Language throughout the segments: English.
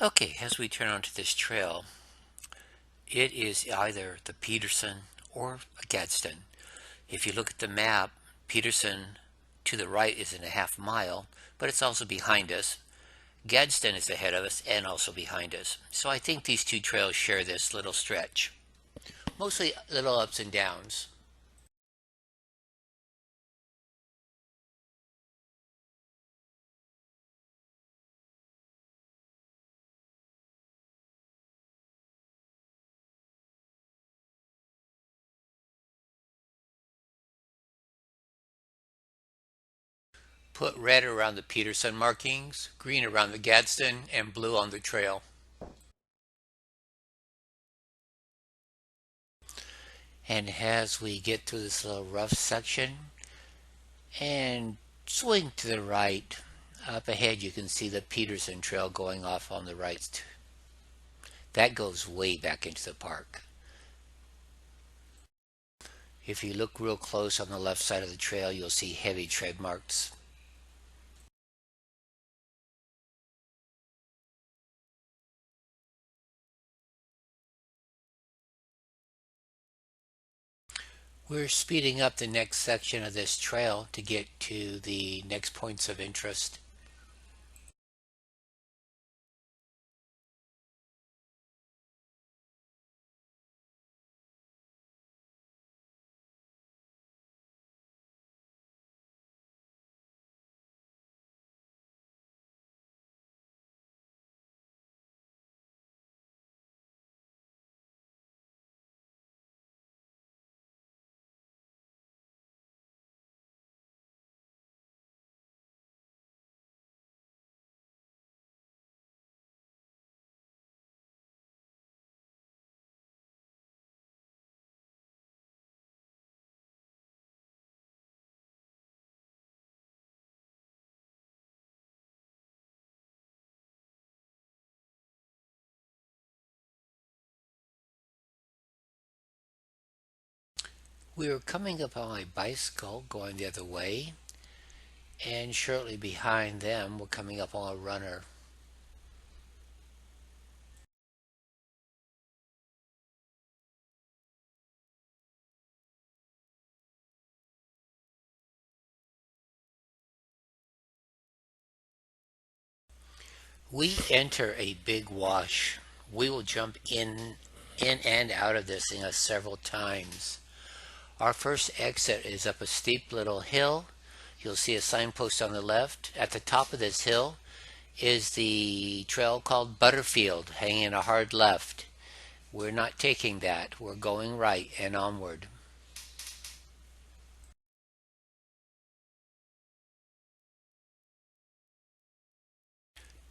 Okay, as we turn onto this trail, it is either the Peterson or Gadsden. If you look at the map, Peterson to the right is in a half mile, but it's also behind us. Gadsden is ahead of us and also behind us. So I think these two trails share this little stretch. Mostly little ups and downs. Put red around the Peterson markings, green around the Gadsden, and blue on the trail. And as we get through this little rough section and swing to the right, up ahead you can see the Peterson Trail going off on the right. That goes way back into the park. If you look real close on the left side of the trail, you'll see heavy tread marks. We're speeding up the next section of this trail to get to the next points of interest. We were coming up on a bicycle going the other way, and shortly behind them we're coming up on a runner. We enter a big wash. We will jump in and out of this thing several times. Our first exit is up a steep little hill. You'll see a signpost on the left. At the top of this hill is the trail called Butterfield, hanging a hard left. We're not taking that. We're going right and onward.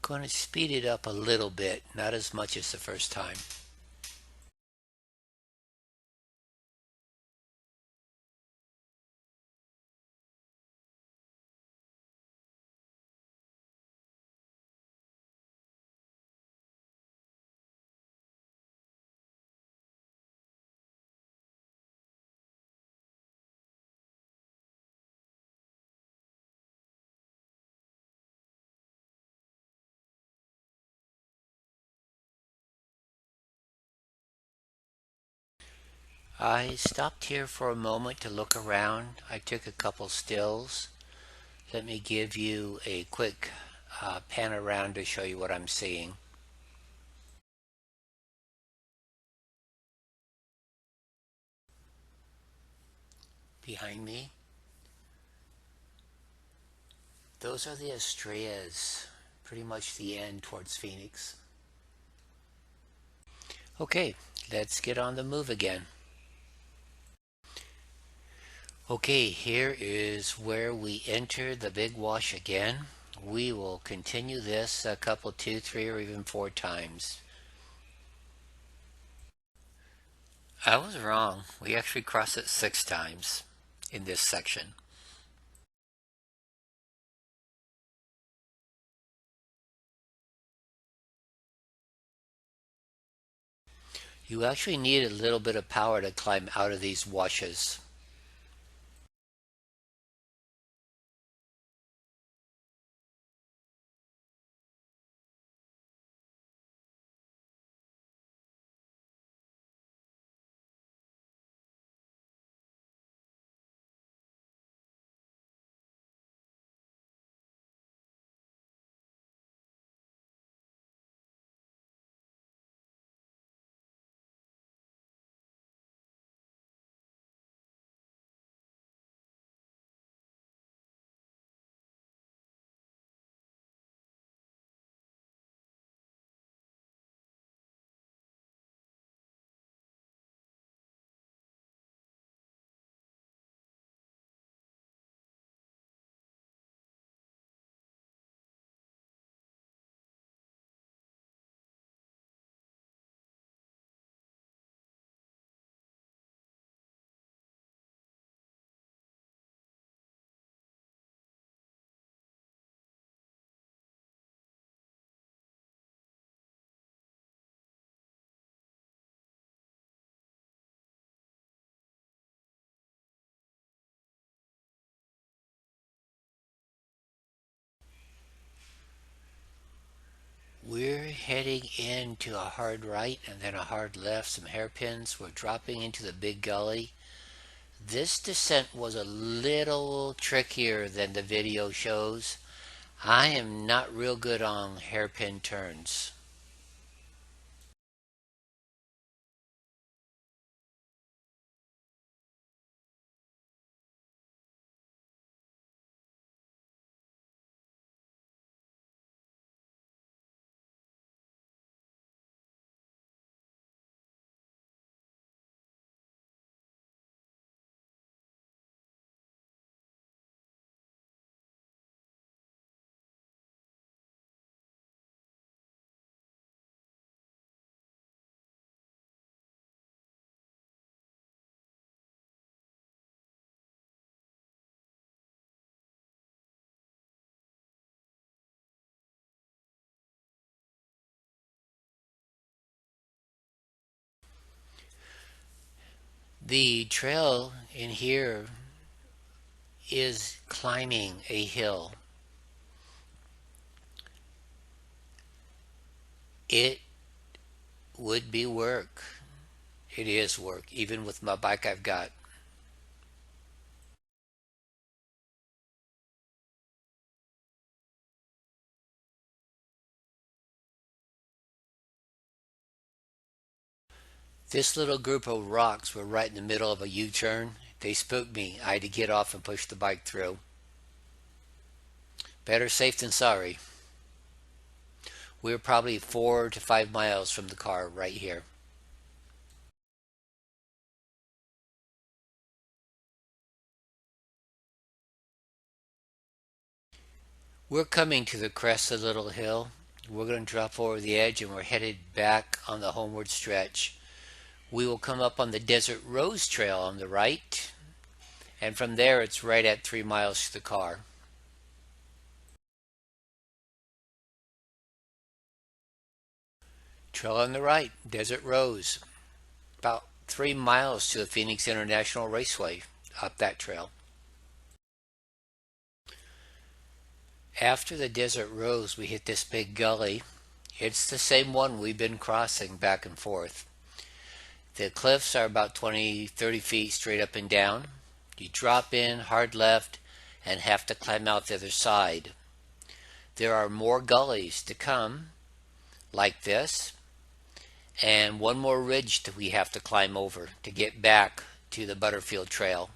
Going to speed it up a little bit, not as much as the first time. I stopped here for a moment to look around. I took a couple stills. Let me give you a quick pan around to show you what I'm seeing. Behind me, those are the Estrellas, pretty much the end towards Phoenix. Okay, let's get on the move again. Okay, here is where we enter the big wash again. We will continue this a couple, two, three, or even four times. I was wrong. We actually crossed it 6 times in this section. You actually need a little bit of power to climb out of these washes. heading into a hard right and then a hard left, some hairpins. We're dropping into the big gully. This descent was a little trickier than the video shows. I am not real good on hairpin turns. The trail in here is climbing a hill. It would be work. It is work, even with my bike I've got. This little group of rocks were right in the middle of a U-turn. They spooked me. I had to get off and push the bike through. Better safe than sorry. We were probably 4 to 5 miles from the car right here. We're coming to the crest of the little hill. We're going to drop over the edge and we're headed back on the homeward stretch. We will come up on the Desert Rose Trail on the right, and from there it's right at 3 miles to the car. Trail on the right, Desert Rose. About 3 miles to the Phoenix International Raceway up that trail. After the Desert Rose, we hit this big gully. It's the same one we've been crossing back and forth. The cliffs are about 20, 30 feet straight up and down. You drop in, hard left, and have to climb out the other side. There are more gullies to come, like this, and one more ridge that we have to climb over to get back to the Butterfield Trail.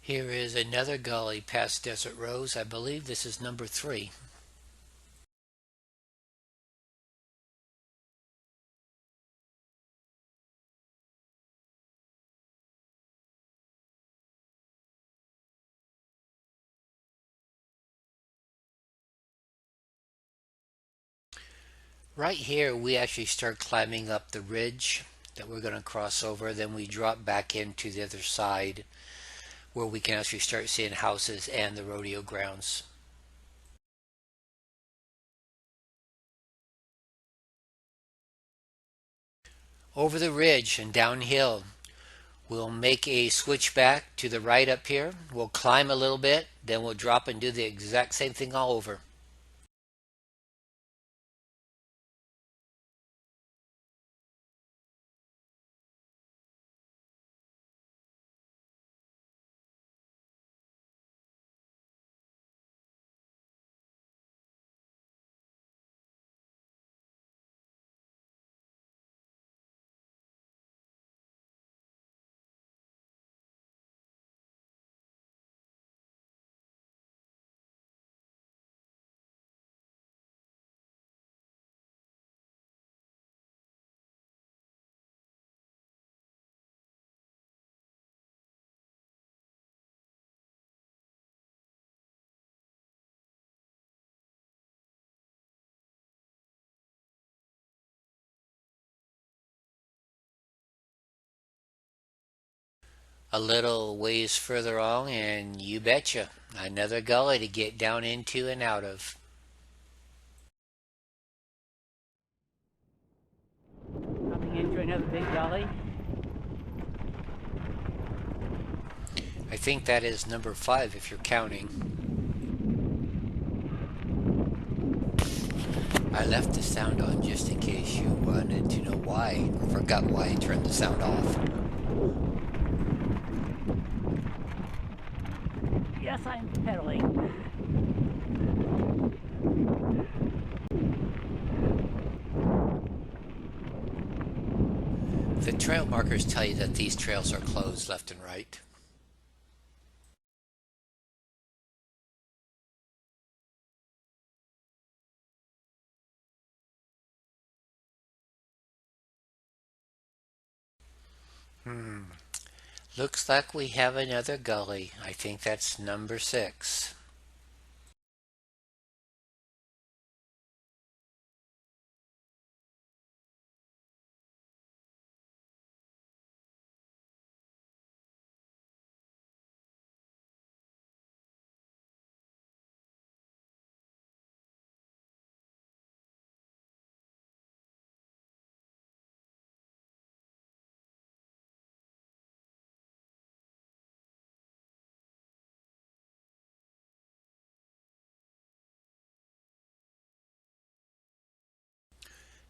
Here is another gully past Desert Rose. I believe this is number 3. Right here, we actually start climbing up the ridge that we're going to cross over. Then we drop back into the other side where we can actually start seeing houses and the rodeo grounds. Over the ridge and downhill, we'll make a switchback to the right up here. We'll climb a little bit, then we'll drop and do the exact same thing all over. A little ways further on, and you betcha, another gully to get down into and out of. Coming into another big gully. I think that is number 5 if you're counting. I left the sound on just in case you wanted to know why, or forgot why I turned the sound off. Yes, I'm pedaling. The trail markers tell you that these trails are closed left and right. Hmm. Looks like we have another gully. I think that's number 6.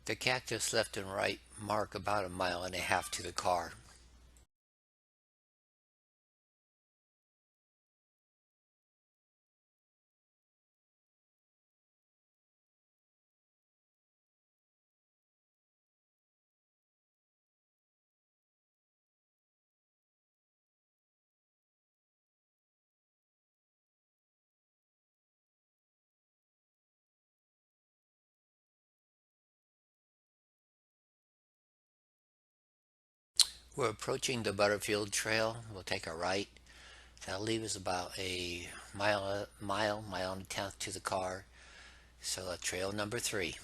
The cactus left and right mark about a mile and a half to the car. We're approaching the Butterfield Trail. We'll take a right. That'll leave us about a mile and a tenth to the car. So trail number 3.